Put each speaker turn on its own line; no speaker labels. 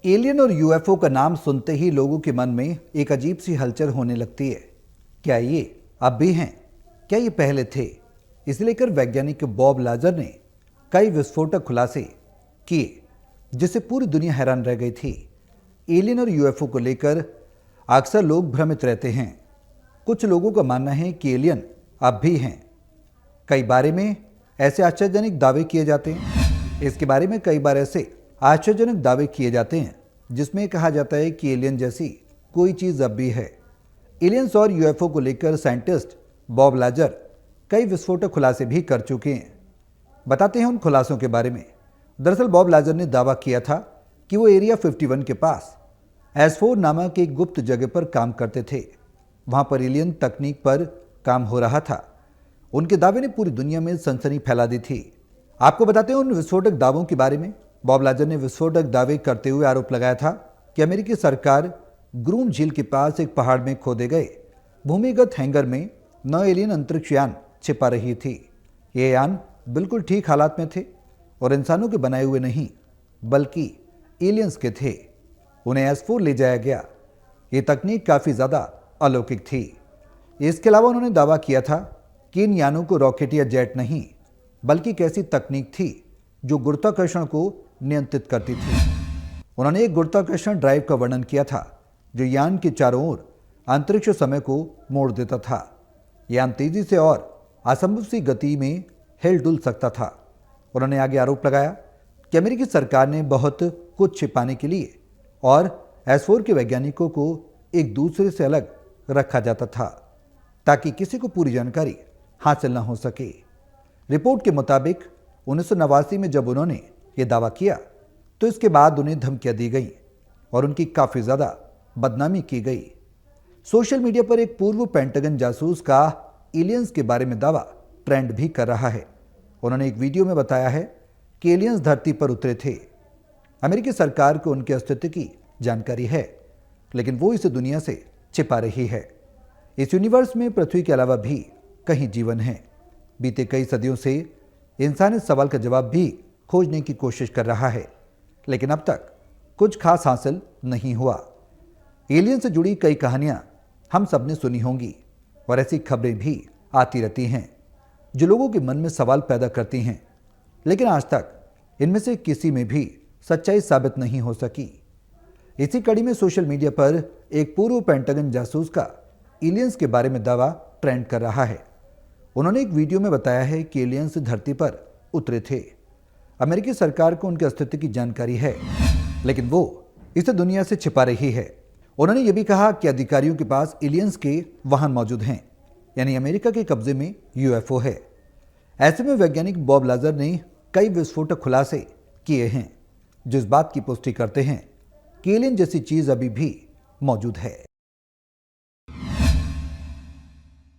Alien और UFO का नाम सुनते ही लोगों के मन में एक अजीब सी हलचल होने लगती है। क्या ये अब भी हैं? क्या ये पहले थे? इसे लेकर वैज्ञानिक बॉब लाजर ने कई विस्फोटक खुलासे किए जिससे पूरी दुनिया हैरान रह गई थी। एलियन और यूएफओ को लेकर अक्सर लोग भ्रमित रहते हैं। कुछ लोगों का मानना है कि एलियन अब भी हैं। कई बारे में ऐसे आश्चर्यजनक दावे किए जाते हैं। इसके बारे में कई बार ऐसे आश्चर्यजनक दावे किए जाते हैं जिसमें कहा जाता है कि एलियन जैसी कोई चीज़ अब भी है। एलियंस और यूएफओ को लेकर साइंटिस्ट बॉब लाजर कई विस्फोटक खुलासे भी कर चुके हैं। बताते हैं उन खुलासों के बारे में। दरअसल बॉब लाजर ने दावा किया था कि वो एरिया 51 के पास S4 नामक एक गुप्त जगह पर काम करते थे। वहां पर एलियन तकनीक पर काम हो रहा था। उनके दावे ने पूरी दुनिया में सनसनी फैला दी थी। आपको बताते हैं उन विस्फोटक दावों के बारे में। बॉब लाजर ने विस्फोटक दावे करते हुए आरोप लगाया था कि अमेरिकी सरकार ग्रूम झील के पास एक पहाड़ में खोदे गए भूमिगत हैंगर में 9 एलियन अंतरिक्ष यान छिपा रही थी। ये यान बिल्कुल ठीक हालात में थे और इंसानों के बनाए हुए नहीं बल्कि एलियंस के थे। उन्हें S4 ले जाया गया। ये तकनीक काफ़ी ज़्यादा अलौकिक थी। इसके अलावा उन्होंने दावा किया था कि इन यानों को रॉकेट या जेट नहीं बल्कि एक ऐसी तकनीक थी जो गुरुत्वाकर्षण को नियंत्रित करती थी। उन्होंने एक गुरुत्वाकर्षण ड्राइव का वर्णन किया था जो यान के चारों ओर अंतरिक्ष समय को मोड़ देता था। यान तेजी से और असंभव सी गति में हिल डुल सकता था। उन्होंने आगे आरोप लगाया कि अमेरिकी सरकार ने बहुत कुछ छिपाने के लिए और S4 के वैज्ञानिकों को एक दूसरे से अलग रखा जाता था ताकि किसी को पूरी जानकारी हासिल न हो सके। रिपोर्ट के मुताबिक 1989 में जब उन्होंने ये दावा किया तो इसके बाद उन्हें धमकियां दी गई और उनकी काफ़ी ज़्यादा बदनामी की गई। सोशल मीडिया पर एक पूर्व पेंटागन जासूस का एलियंस के बारे में दावा ट्रेंड भी कर रहा है। उन्होंने एक वीडियो में बताया है कि एलियंस धरती पर उतरे थे। अमेरिकी सरकार को उनके अस्तित्व की जानकारी है लेकिन वो इसे दुनिया से छिपा रही है। इस यूनिवर्स में पृथ्वी के अलावा भी कहीं जीवन है। बीते कई सदियों से इंसान इस सवाल का जवाब भी खोजने की कोशिश कर रहा है लेकिन अब तक कुछ खास हासिल नहीं हुआ। एलियन से जुड़ी कई कहानियां हम सब ने सुनी होंगी और ऐसी खबरें भी आती रहती हैं जो लोगों के मन में सवाल पैदा करती हैं, लेकिन आज तक इनमें से किसी में भी सच्चाई साबित नहीं हो सकी। इसी कड़ी में सोशल मीडिया पर एक पूर्व पेंटागन जासूस का एलियंस के बारे में दावा ट्रेंड कर रहा है। उन्होंने एक वीडियो में बताया है कि एलियंस धरती पर उतरे थे। अमेरिकी सरकार को उनके अस्तित्व की जानकारी है लेकिन वो इसे दुनिया से छिपा रही है। उन्होंने ये भी कहा कि अधिकारियों के पास एलियंस के वाहन मौजूद हैं, यानी अमेरिका के कब्जे में यूएफओ है। ऐसे में वैज्ञानिक बॉब लाजर ने कई विस्फोटक खुलासे किए हैं जो इस बात की पुष्टि करते हैं कि एलियन जैसी चीज अभी भी मौजूद है।